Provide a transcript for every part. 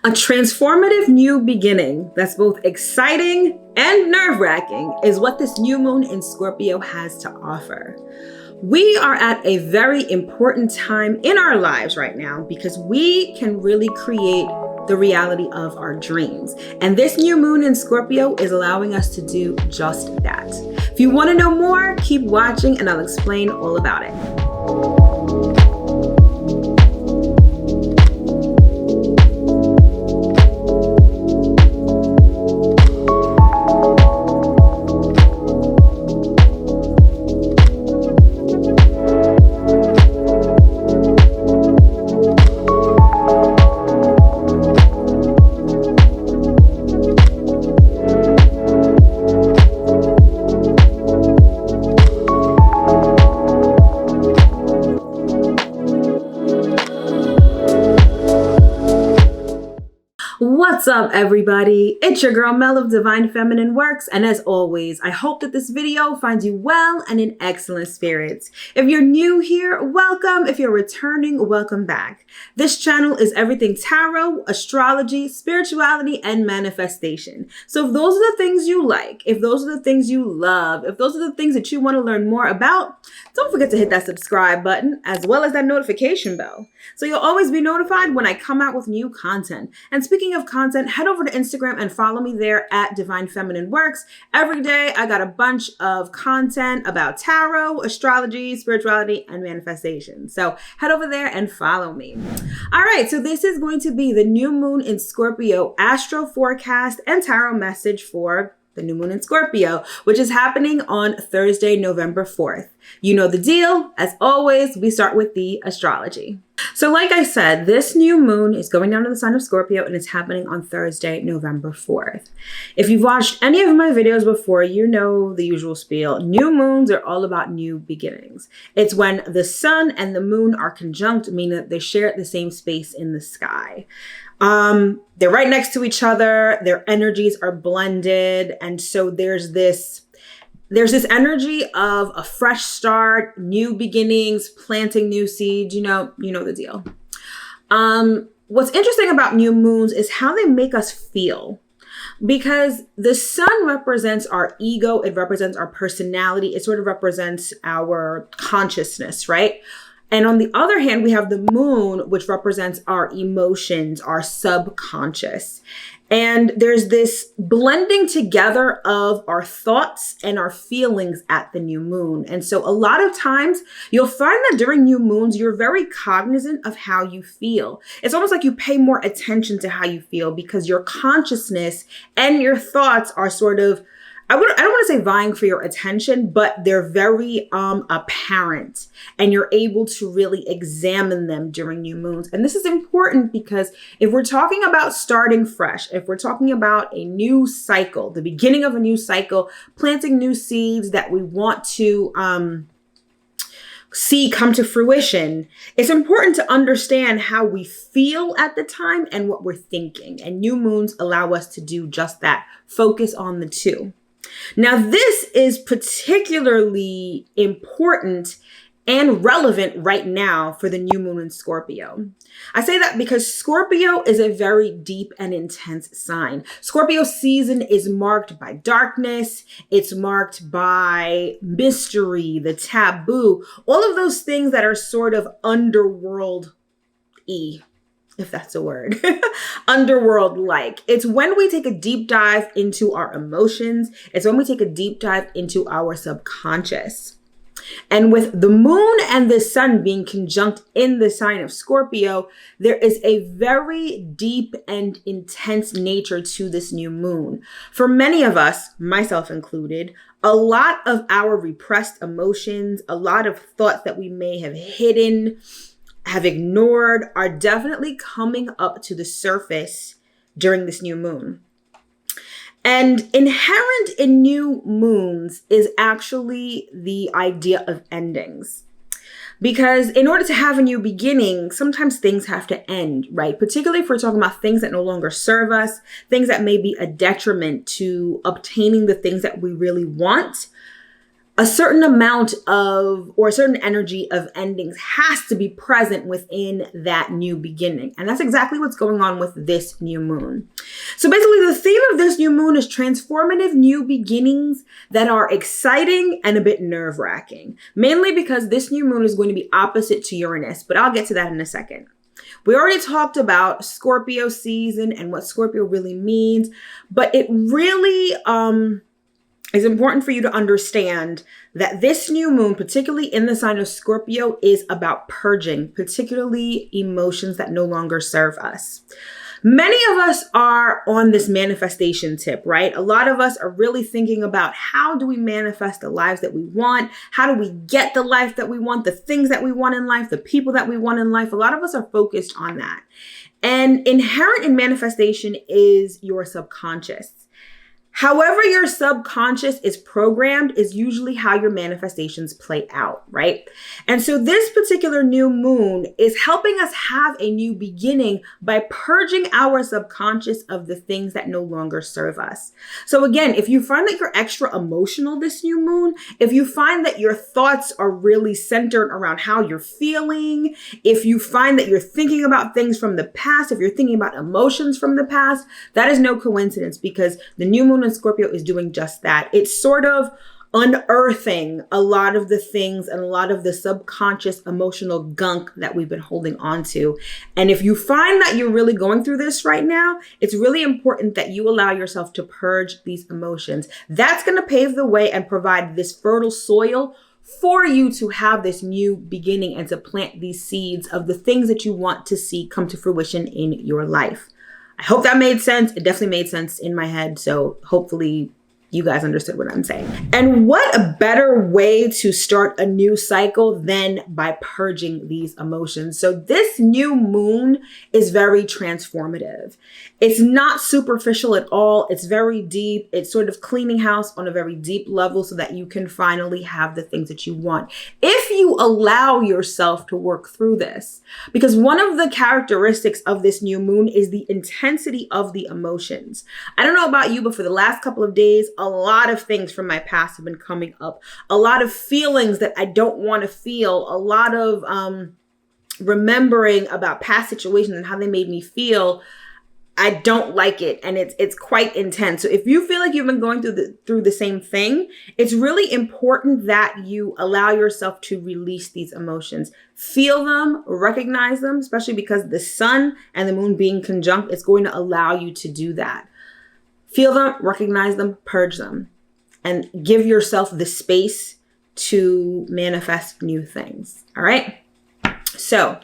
A transformative new beginning that's both exciting and nerve-wracking is what this new moon in Scorpio has to offer. We are at a very important time in our lives right now because we can really create the reality of our dreams. And this new moon in Scorpio is allowing us to do just that. If you want to know more, keep watching and I'll explain all about it. What's up, everybody? It's your girl Mel of Divine Feminine Works, and as always, I hope that this video finds you well and in excellent spirits. If you're new here, welcome. If you're returning, welcome back. This channel is everything tarot, astrology, spirituality, and manifestation. So if those are the things you like, if those are the things you love, if those are the things that you want to learn more about, don't forget to hit that subscribe button as well as that notification bell, so you'll always be notified when I come out with new content. And speaking of content, head over to Instagram and follow me there at Divine Feminine Works. Every day I got a bunch of content about tarot, astrology, spirituality, and manifestation. So head over there and follow me. All right, so this is going to be the new moon in Scorpio Astro Forecast and tarot message for the new moon in Scorpio, which is happening on Thursday, November 4th. You know the deal. As always, we start with the astrology. So like I said, this new moon is going down to the sign of Scorpio and it's happening on Thursday, November 4th. If you've watched any of my videos before, you know the usual spiel. New moons are all about new beginnings. It's when the sun and the moon are conjunct, meaning that they share the same space in the sky. They're right next to each other. Their energies are blended. And so there's this energy of a fresh start, new beginnings, planting new seeds. You know the deal. What's interesting about new moons is how they make us feel, because the sun represents our ego. It represents our personality. It sort of represents our consciousness, right? And on the other hand, we have the moon, which represents our emotions, our subconscious. And there's this blending together of our thoughts and our feelings at the new moon. And so a lot of times you'll find that during new moons, you're very cognizant of how you feel. It's almost like you pay more attention to how you feel because your consciousness and your thoughts are sort of, I don't want to say vying for your attention, but they're very apparent, and you're able to really examine them during new moons. And this is important because if we're talking about starting fresh, if we're talking about a new cycle, the beginning of a new cycle, planting new seeds that we want to see come to fruition, it's important to understand how we feel at the time and what we're thinking. And new moons allow us to do just that. Focus on the two. Now, this is particularly important and relevant right now for the new moon in Scorpio. I say that because Scorpio is a very deep and intense sign. Scorpio season is marked by darkness. It's marked by mystery, the taboo, all of those things that are sort of underworld-y, if that's a word, underworld-like. It's when we take a deep dive into our emotions. It's when we take a deep dive into our subconscious. And with the moon and the sun being conjunct in the sign of Scorpio, there is a very deep and intense nature to this new moon. For many of us, myself included, a lot of our repressed emotions, a lot of thoughts that we may have hidden, have ignored, are definitely coming up to the surface during this new moon. And inherent in new moons is actually the idea of endings. Because in order to have a new beginning, sometimes things have to end, right? Particularly if we're talking about things that no longer serve us, things that may be a detriment to obtaining the things that we really want. a certain amount of, or a certain energy of endings has to be present within that new beginning. And that's exactly what's going on with this new moon. So basically the theme of this new moon is transformative new beginnings that are exciting and a bit nerve-wracking, mainly because this new moon is going to be opposite to Uranus, but I'll get to that in a second. We already talked about Scorpio season and what Scorpio really means, but it really, it's important for you to understand that this new moon, particularly in the sign of Scorpio, is about purging, particularly emotions that no longer serve us. Many of us are on this manifestation tip, right? A lot of us are really thinking about how do we manifest the lives that we want? How do we get the life that we want, the things that we want in life, the people that we want in life? A lot of us are focused on that. And inherent in manifestation is your subconscious. However your subconscious is programmed is usually how your manifestations play out, right? And so this particular new moon is helping us have a new beginning by purging our subconscious of the things that no longer serve us. So again, if you find that you're extra emotional this new moon, if you find that your thoughts are really centered around how you're feeling, if you find that you're thinking about things from the past, if you're thinking about emotions from the past, that is no coincidence because the new moon in Scorpio is doing just that. It's sort of unearthing a lot of the things and a lot of the subconscious emotional gunk that we've been holding on to. And if you find that you're really going through this right now, it's really important that you allow yourself to purge these emotions. That's going to pave the way and provide this fertile soil for you to have this new beginning and to plant these seeds of the things that you want to see come to fruition in your life. I hope that made sense. It definitely made sense in my head. So hopefully you guys understood what I'm saying. And what a better way to start a new cycle than by purging these emotions. So this new moon is very transformative. It's not superficial at all. It's very deep. It's sort of cleaning house on a very deep level so that you can finally have the things that you want. If you allow yourself to work through this, because one of the characteristics of this new moon is the intensity of the emotions. I don't know about you, but for the last couple of days, a lot of things from my past have been coming up. A lot of feelings that I don't want to feel. A lot of remembering about past situations and how they made me feel. I don't like it, and it's quite intense. So if you feel like you've been going through the same thing, it's really important that you allow yourself to release these emotions. Feel them, recognize them, especially because the sun and the moon being conjunct is going to allow you to do that. Feel them, recognize them, purge them, and give yourself the space to manifest new things. All right. So,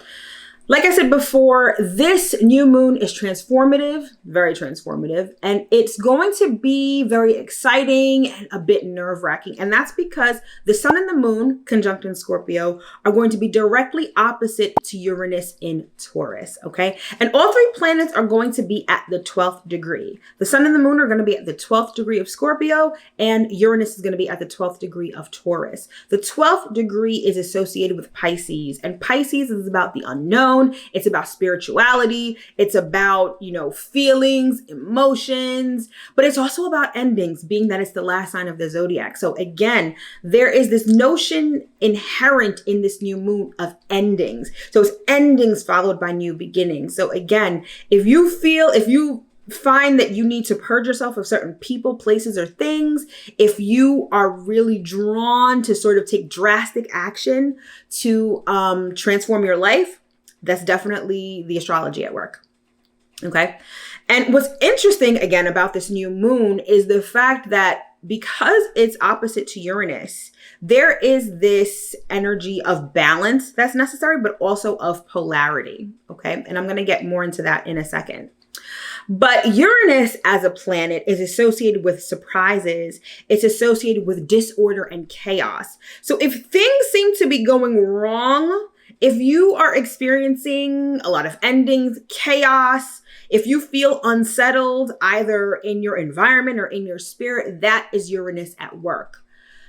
like I said before, this new moon is transformative, very transformative, and it's going to be very exciting and a bit nerve-wracking. And that's because the sun and the moon, conjunct in Scorpio, are going to be directly opposite to Uranus in Taurus, okay? And all three planets are going to be at the 12th degree. The sun and the moon are going to be at the 12th degree of Scorpio, and Uranus is going to be at the 12th degree of Taurus. The 12th degree is associated with Pisces, and Pisces is about the unknown. It's about spirituality. It's about, feelings, emotions, but it's also about endings, being that it's the last sign of the zodiac. So again, there is this notion inherent in this new moon of endings. So it's endings followed by new beginnings. So again, if you find that you need to purge yourself of certain people, places, or things, if you are really drawn to sort of take drastic action to transform your life, that's definitely the astrology at work. Okay. And what's interesting again about this new moon is the fact that because it's opposite to Uranus, there is this energy of balance that's necessary, but also of polarity. Okay. And I'm going to get more into that in a second. But Uranus as a planet is associated with surprises. It's associated with disorder and chaos. So if things seem to be going wrong, if you are experiencing a lot of endings, chaos, if you feel unsettled either in your environment or in your spirit, that is Uranus at work.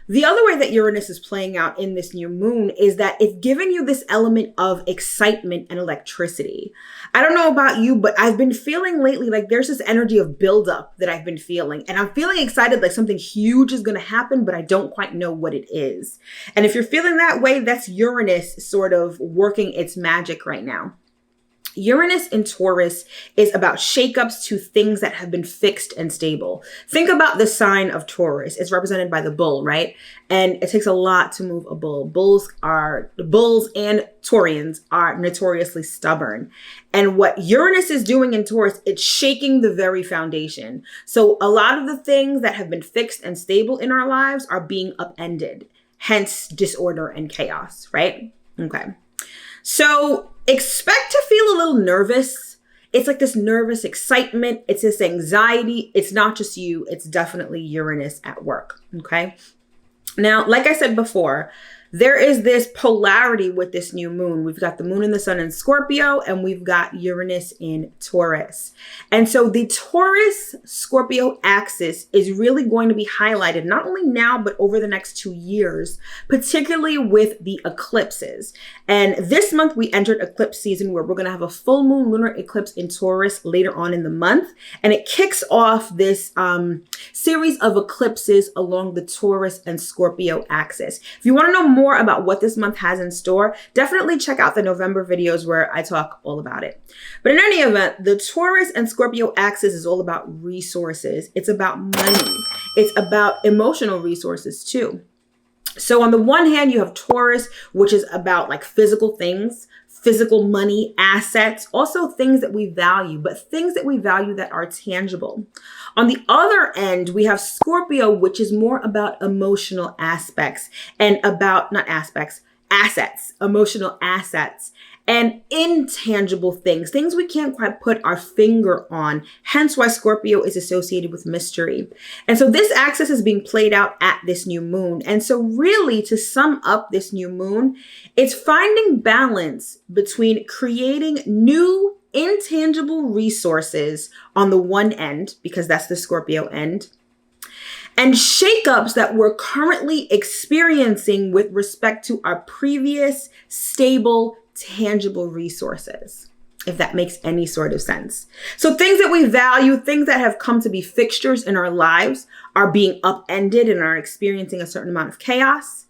The other way that Uranus is playing out in this new moon is that it's giving you this element of excitement and electricity. I don't know about you, but I've been feeling lately like there's this energy of buildup that I've been feeling. And I'm feeling excited like something huge is going to happen, but I don't quite know what it is. And if you're feeling that way, that's Uranus sort of working its magic right now. Uranus in Taurus is about shakeups to things that have been fixed and stable. Think about the sign of Taurus. It's represented by the bull, right? And it takes a lot to move a bull. Bulls and Taurians are notoriously stubborn. And what Uranus is doing in Taurus, it's shaking the very foundation. So a lot of the things that have been fixed and stable in our lives are being upended, hence disorder and chaos, right? Okay. So expect to feel a little nervous. It's like this nervous excitement. It's this anxiety. It's not just you. It's definitely Uranus at work. Okay. Now, like I said before, there is this polarity with this new moon. We've got the moon and the sun in Scorpio, and we've got Uranus in Taurus. And so the Taurus-Scorpio axis is really going to be highlighted, not only now, but over the next 2 years, particularly with the eclipses. And this month we entered eclipse season where we're going to have a full moon lunar eclipse in Taurus later on in the month. And it kicks off this series of eclipses along the Taurus and Scorpio axis. If you want to know more about what this month has in store, definitely check out the November videos where I talk all about it. But in any event, the Taurus and Scorpio axis is all about resources. It's about money. It's about emotional resources too. So on the one hand, you have Taurus, which is about like physical things, physical money, assets, also things that we value, but things that we value that are tangible. On the other end, we have Scorpio, which is more about emotional aspects and about, not aspects, assets, emotional assets, and intangible things, things we can't quite put our finger on. Hence why Scorpio is associated with mystery. And so this axis is being played out at this new moon. And so really, to sum up this new moon, it's finding balance between creating new intangible resources on the one end, because that's the Scorpio end, and shakeups that we're currently experiencing with respect to our previous stable, tangible resources, if that makes any sort of sense. So things that we value, things that have come to be fixtures in our lives are being upended and are experiencing a certain amount of chaos.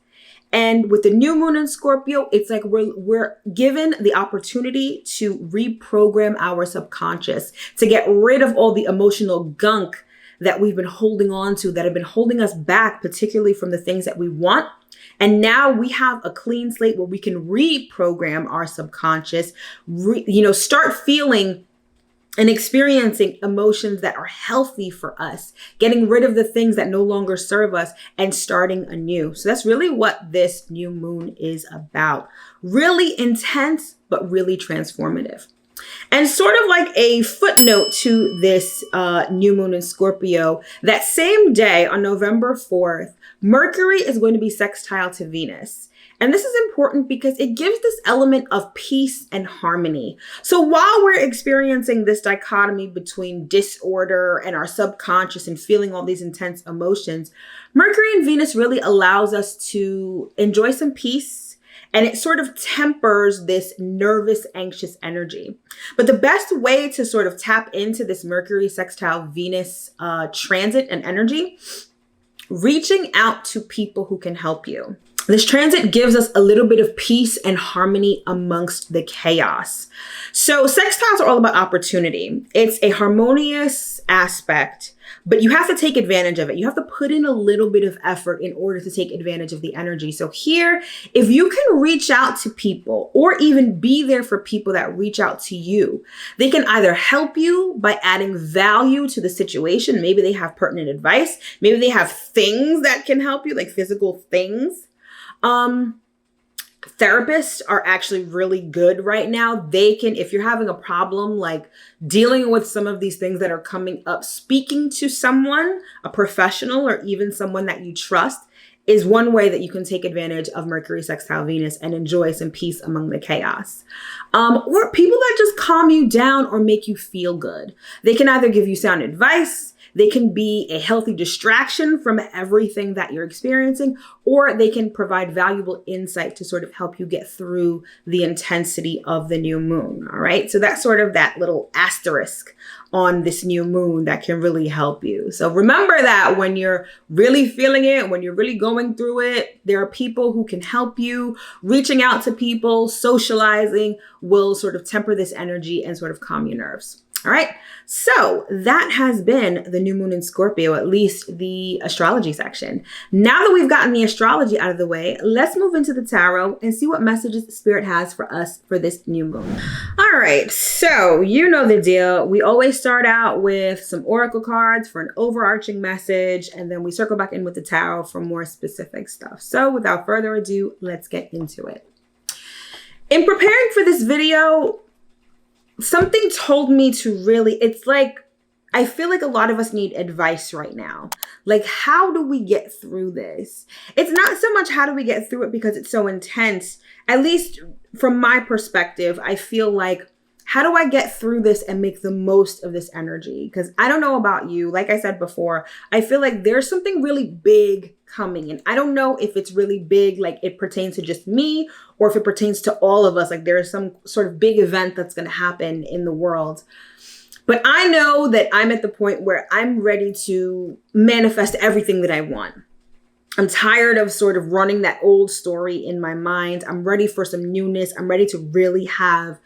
And with the new moon in Scorpio, it's like we're given the opportunity to reprogram our subconscious, to get rid of all the emotional gunk that we've been holding on to, that have been holding us back, particularly from the things that we want. And now we have a clean slate where we can reprogram our subconscious, start feeling and experiencing emotions that are healthy for us, getting rid of the things that no longer serve us and starting anew. So that's really what this new moon is about. Really intense, but really transformative. And sort of like a footnote to this new moon in Scorpio, that same day on November 4th, Mercury is going to be sextile to Venus. And this is important because it gives this element of peace and harmony. So while we're experiencing this dichotomy between disorder and our subconscious and feeling all these intense emotions, Mercury and Venus really allows us to enjoy some peace, and it sort of tempers this nervous, anxious energy. But the best way to sort of tap into this Mercury sextile Venus transit and energy, reaching out to people who can help you. This transit gives us a little bit of peace and harmony amongst the chaos. So sextiles are all about opportunity. It's a harmonious aspect, but you have to take advantage of it. You have to put in a little bit of effort in order to take advantage of the energy. So here, if you can reach out to people or even be there for people that reach out to you, they can either help you by adding value to the situation. Maybe they have pertinent advice. Maybe they have things that can help you, like physical things. Therapists are actually really good right now. They can, if you're having a problem, like dealing with some of these things that are coming up, speaking to someone, a professional, or even someone that you trust is one way that you can take advantage of Mercury sextile Venus and enjoy some peace among the chaos. Or people that just calm you down or make you feel good. They can either give you sound advice, they can be a healthy distraction from everything that you're experiencing, or they can provide valuable insight to sort of help you get through the intensity of the new moon. All right. So that's sort of that little asterisk on this new moon that can really help you. So remember that when you're really feeling it, when you're really going through it, there are people who can help you. Reaching out to people, socializing will sort of temper this energy and sort of calm your nerves. All right. So that has been the new moon in Scorpio, at least the astrology section. Now that we've gotten the astrology out of the way, let's move into the tarot and see what messages Spirit has for us for this new moon. All right. So you know the deal. We always start out with some oracle cards for an overarching message, and then we circle back in with the tarot for more specific stuff. So without further ado, let's get into it. In preparing for this video, something told me to really, it's like, I feel like a lot of us need advice right now. Like, how do we get through this? It's not so much how do we get through it because it's so intense. At least from my perspective, I feel like, how do I get through this and make the most of this energy? Because I don't know about you. Like I said before, I feel like there's something really big coming. And I don't know if it's really big, like it pertains to just me, or if it pertains to all of us. Like there is some sort of big event that's going to happen in the world. But I know that I'm at the point where I'm ready to manifest everything that I want. I'm tired of sort of running that old story in my mind. I'm ready for some newness. I'm ready to really have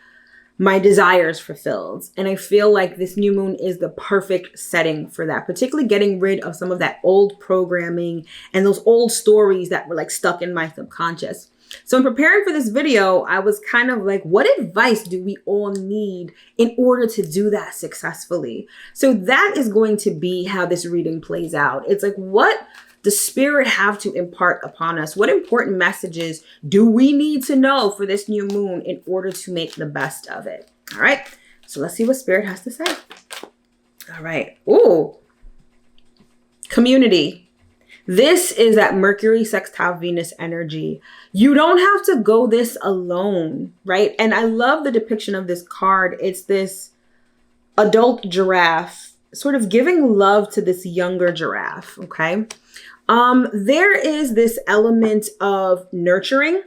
my desires fulfilled. And I feel like this new moon is the perfect setting for that, particularly getting rid of some of that old programming and those old stories that were like stuck in my subconscious. So in preparing for this video, I was kind of like, what advice do we all need in order to do that successfully? So that is going to be how this reading plays out. It's like, what does Spirit have to impart upon us? What important messages do we need to know for this new moon in order to make the best of it? All right. So let's see what Spirit has to say. All right. Ooh. Community. This is that Mercury sextile Venus energy. You don't have to go this alone, right? And I love the depiction of this card. It's this adult giraffe sort of giving love to this younger giraffe, okay? There is this element of nurturing,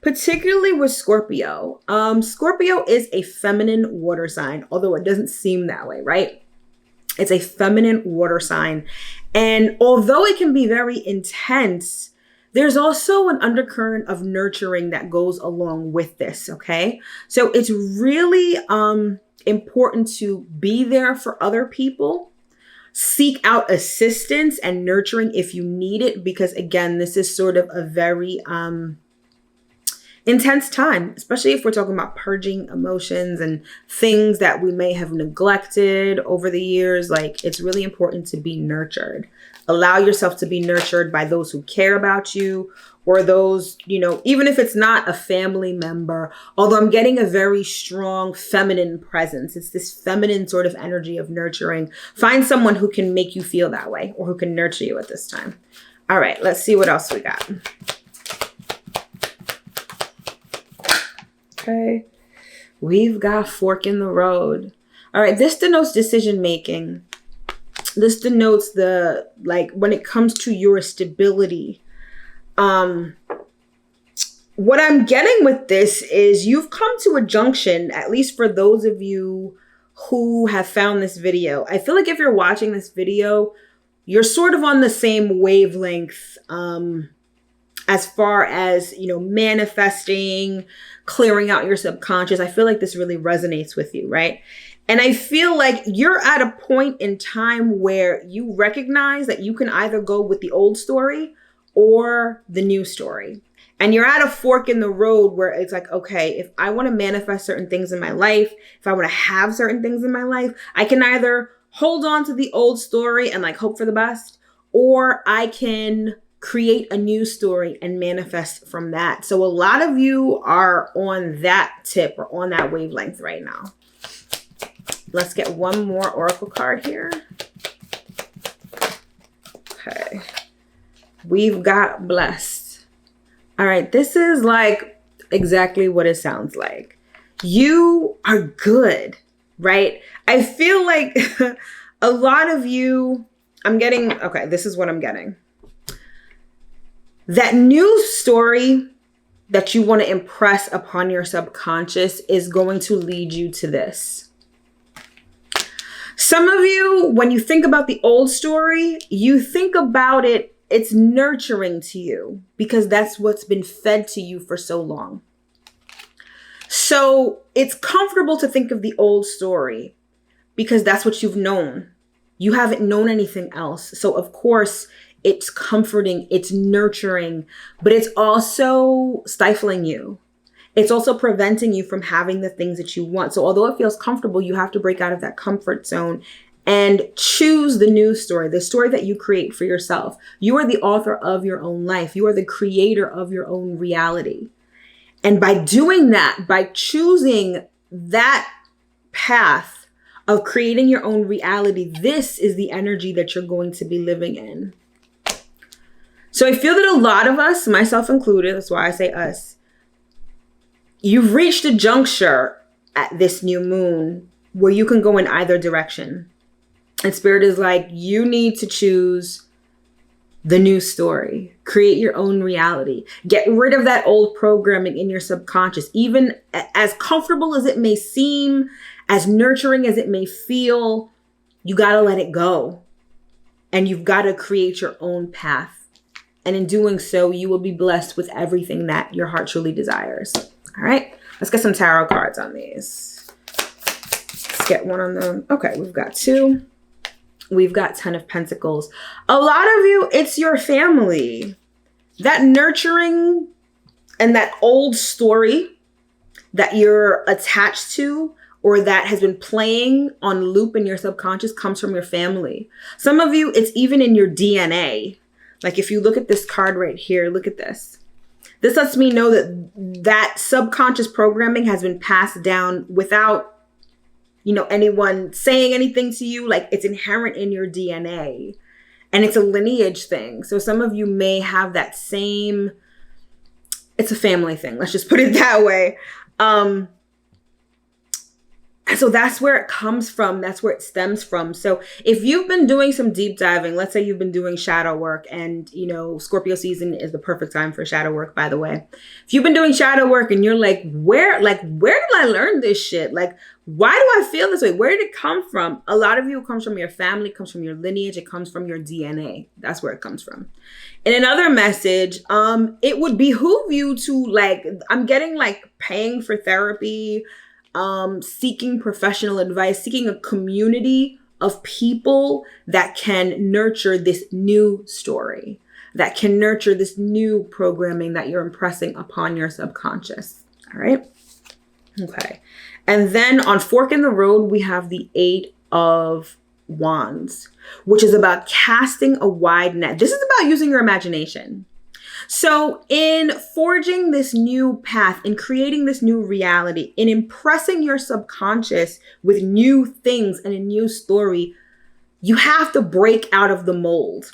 particularly with Scorpio. Scorpio is a feminine water sign, although it doesn't seem that way, right? It's a feminine water sign. And although it can be very intense, there's also an undercurrent of nurturing that goes along with this, okay? So it's really important to be there for other people. Seek out assistance and nurturing if you need it, because again, this is sort of a very intense time, especially if we're talking about purging emotions and things that we may have neglected over the years. Like, it's really important to be nurtured. Allow yourself to be nurtured by those who care about you, or those, you know, even if it's not a family member, although I'm getting a very strong feminine presence. It's this feminine sort of energy of nurturing. Find someone who can make you feel that way, or who can nurture you at this time. All right, let's see what else we got. Okay, we've got fork in the road. All right, this denotes decision making. This denotes the, like, when it comes to your stability. What I'm getting with this is you've come to a junction, at least for those of you who have found this video. I feel like if you're watching this video, you're sort of on the same wavelength as far as, you know, manifesting, clearing out your subconscious. I feel like this really resonates with you, right? And I feel like you're at a point in time where you recognize that you can either go with the old story or the new story. And you're at a fork in the road where it's like, okay, if I want to manifest certain things in my life, if I want to have certain things in my life, I can either hold on to the old story and like hope for the best, or I can create a new story and manifest from that. So a lot of you are on that tip or on that wavelength right now. Let's get one more oracle card here. Okay. we've got blessed. All right, this is like exactly what it sounds like. You are good, right? I feel like a lot of you, okay, this is what I'm getting. That new story that you want to impress upon your subconscious is going to lead you to this. Some of you, when you think about the old story, you think about it, it's nurturing to you because that's what's been fed to you for so long. So it's comfortable to think of the old story because that's what you've known. You haven't known anything else. So of course, it's comforting, it's nurturing, but it's also stifling you. It's also preventing you from having the things that you want. So although it feels comfortable, you have to break out of that comfort zone and choose the new story, the story that you create for yourself. You are the author of your own life. You are the creator of your own reality. And by doing that, by choosing that path of creating your own reality, this is the energy that you're going to be living in. So I feel that a lot of us, myself included, that's why I say us, you've reached a juncture at this new moon where you can go in either direction. And Spirit is like, you need to choose the new story. Create your own reality. Get rid of that old programming in your subconscious. Even as comfortable as it may seem, as nurturing as it may feel, you got to let it go. And you've got to create your own path. And in doing so, you will be blessed with everything that your heart truly desires. All right, let's get some tarot cards on these. Let's get one on them. Okay, we've got 2. We've got 10 of Pentacles. A lot of you, it's your family. That nurturing and that old story that you're attached to or that has been playing on loop in your subconscious comes from your family. Some of you, it's even in your DNA. Like if you look at this card right here, look at this. This lets me know that that subconscious programming has been passed down without, anyone saying anything to you. Like it's inherent in your DNA and it's a lineage thing. So some of you may have that same, it's a family thing. Let's just put it that way. So that's where it comes from. That's where it stems from. So if you've been doing some deep diving, let's say you've been doing shadow work and, Scorpio season is the perfect time for shadow work, by the way. If you've been doing shadow work and you're like, where did I learn this shit? Like, why do I feel this way? Where did it come from? A lot of you, it comes from your family, it comes from your lineage, it comes from your DNA. That's where it comes from. In another message, it would behoove you to I'm getting paying for therapy, seeking professional advice, seeking a community of people that can nurture this new story, that can nurture this new programming that you're impressing upon your subconscious. All right. Okay. And then on Fork in the Road, we have the 8 of Wands, which is about casting a wide net. This is about using your imagination. So in forging this new path, in creating this new reality, in impressing your subconscious with new things and a new story, you have to break out of the mold.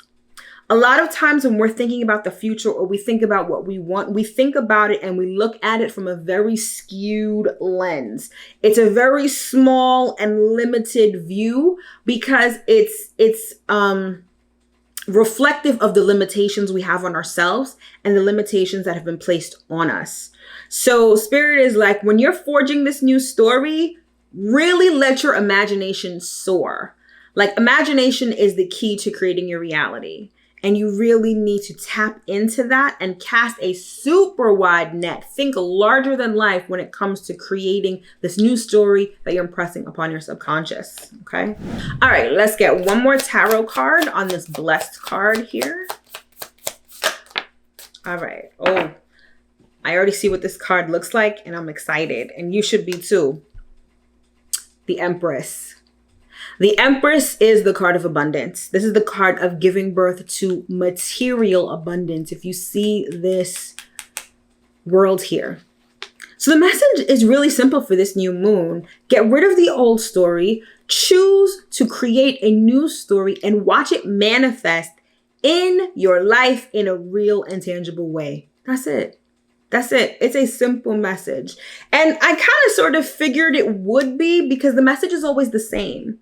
A lot of times when we're thinking about the future or we think about what we want, we think about it and we look at it from a very skewed lens. It's a very small and limited view because it's reflective of the limitations we have on ourselves and the limitations that have been placed on us. So Spirit is like, when you're forging this new story, really let your imagination soar. Like imagination is the key to creating your reality. And you really need to tap into that and cast a super wide net. Think larger than life when it comes to creating this new story that you're impressing upon your subconscious. Okay. All right. Let's get one more tarot card on this blessed card here. All right. Oh, I already see what this card looks like and I'm excited. And you should be too. The Empress. The Empress is the card of abundance. This is the card of giving birth to material abundance. If you see this world here. So the message is really simple for this new moon. Get rid of the old story. Choose to create a new story and watch it manifest in your life in a real and tangible way. That's it. That's it. It's a simple message. And I kind of sort of figured it would be because the message is always the same.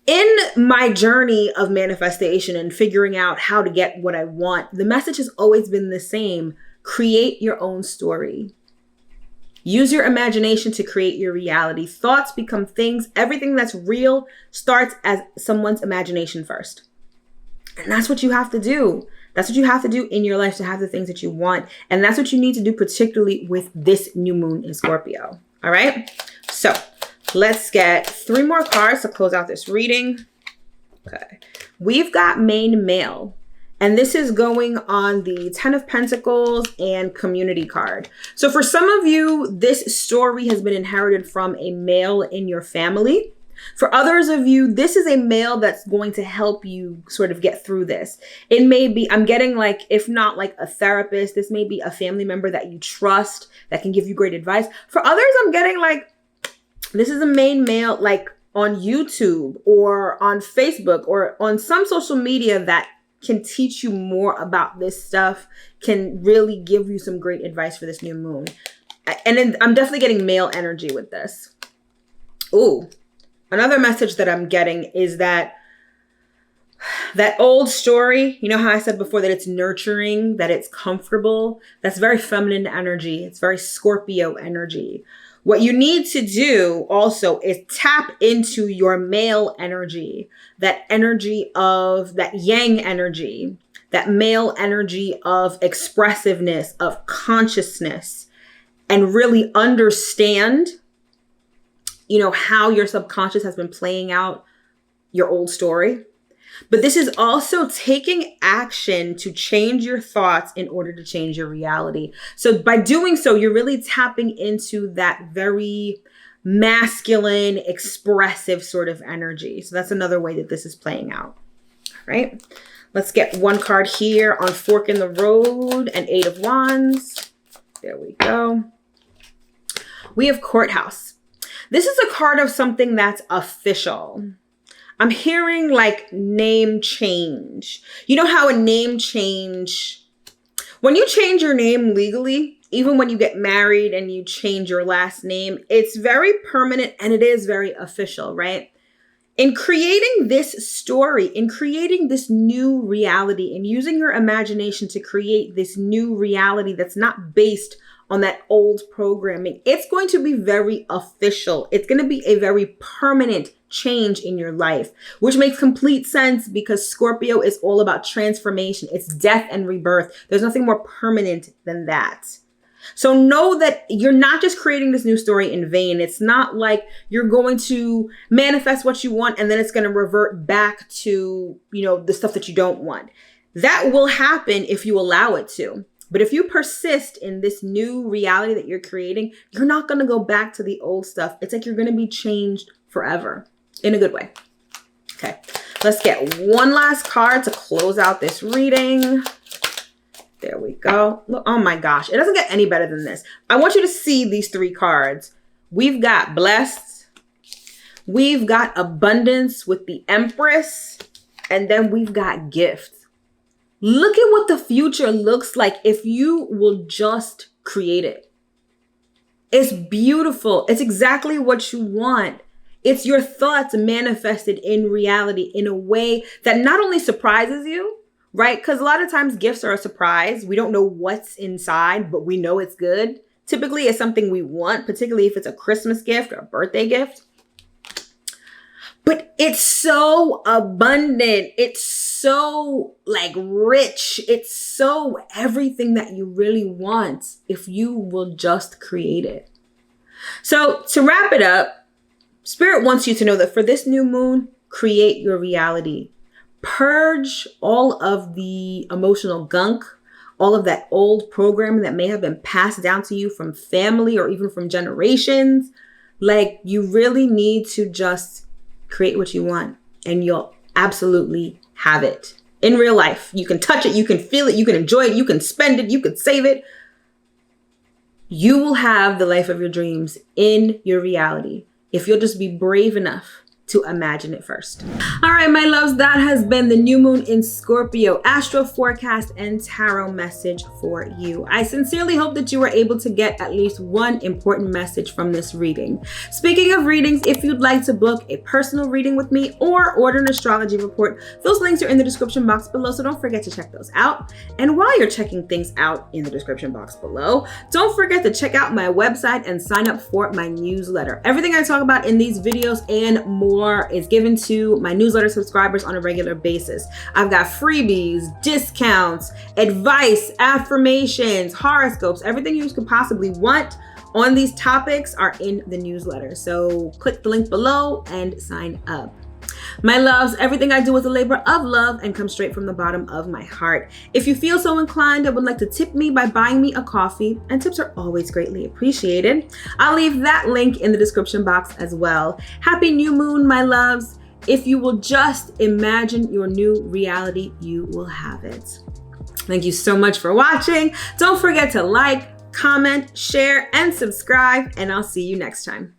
In my journey of manifestation and figuring out how to get what I want, the message has always been the same. Create your own story. Use your imagination to create your reality. Thoughts become things. Everything that's real starts as someone's imagination first. And that's what you have to do. That's what you have to do in your life to have the things that you want. And that's what you need to do, particularly with this new moon in Scorpio. All right. So let's get 3 more cards to close out this reading. Okay. We've got main male. And this is going on the 10 of Pentacles and community card. So for some of you, this story has been inherited from a male in your family. For others of you, this is a male that's going to help you sort of get through this. It may be, I'm getting like, if not like a therapist, this may be a family member that you trust that can give you great advice. For others, I'm getting like, this is a main male, like on YouTube or on Facebook or on some social media that can teach you more about this stuff, can really give you some great advice for this new moon. And then I'm definitely getting male energy with this. Ooh, another message that I'm getting is that old story, you know how I said before that it's nurturing, that it's comfortable, that's very feminine energy. It's very Scorpio energy. What you need to do also is tap into your male energy, that energy of that yang energy, that male energy of expressiveness, of consciousness, and really understand, you know, how your subconscious has been playing out your old story. But this is also taking action to change your thoughts in order to change your reality. So by doing so, you're really tapping into that very masculine, expressive sort of energy. So that's another way that this is playing out. All right. Let's get 1 card here on Fork in the Road and 8 of Wands. There we go. We have Courthouse. This is a card of something that's official. I'm hearing like name change. You know how a name change, when you change your name legally, even when you get married and you change your last name, it's very permanent and it is very official, right? In creating this story, in creating this new reality, and using your imagination to create this new reality that's not based on that old programming, it's going to be very official. It's going to be a very permanent change in your life, which makes complete sense because Scorpio is all about transformation. It's death and rebirth. There's nothing more permanent than that. So know that you're not just creating this new story in vain. It's not like you're going to manifest what you want and then it's going to revert back to, you know, the stuff that you don't want. That will happen if you allow it to. But if you persist in this new reality that you're creating, you're not going to go back to the old stuff. It's like you're going to be changed forever in a good way. Okay, let's get 1 last card to close out this reading. There we go. Look, oh my gosh, it doesn't get any better than this. I want you to see these 3 cards. We've got blessed. We've got abundance with the Empress. And then we've got gift. Look at what the future looks like if you will just create it. It's beautiful. It's exactly what you want. It's your thoughts manifested in reality in a way that not only surprises you, right? Because a lot of times gifts are a surprise. We don't know what's inside, but we know it's good. Typically, it's something we want, particularly if it's a Christmas gift or a birthday gift. But it's so abundant. It's so like rich. It's so everything that you really want if you will just create it. So to wrap it up, Spirit wants you to know that for this new moon, create your reality. Purge all of the emotional gunk, all of that old programming that may have been passed down to you from family or even from generations. Like, you really need to just create what you want and you'll absolutely have it in real life. You can touch it, you can feel it, you can enjoy it, you can spend it, you can save it. You will have the life of your dreams in your reality if you'll just be brave enough to imagine it first. All right, my loves, that has been the new moon in Scorpio, Astro Forecast and Tarot message for you. I sincerely hope that you were able to get at least one important message from this reading. Speaking of readings, if you'd like to book a personal reading with me or order an astrology report, those links are in the description box below, so don't forget to check those out. And while you're checking things out in the description box below, don't forget to check out my website and sign up for my newsletter. Everything I talk about in these videos and more is given to my newsletter subscribers on a regular basis. I've got freebies, discounts, advice, affirmations, horoscopes, everything you could possibly want on these topics are in the newsletter. So click the link below and sign up. My loves, everything I do is a labor of love and comes straight from the bottom of my heart. If you feel so inclined, I would like to tip me by buying me a coffee, and tips are always greatly appreciated. I'll leave that link in the description box as well. Happy new moon, my loves. If you will just imagine your new reality, you will have it. Thank you so much for watching. Don't forget to like, comment, share, and subscribe, and I'll see you next time.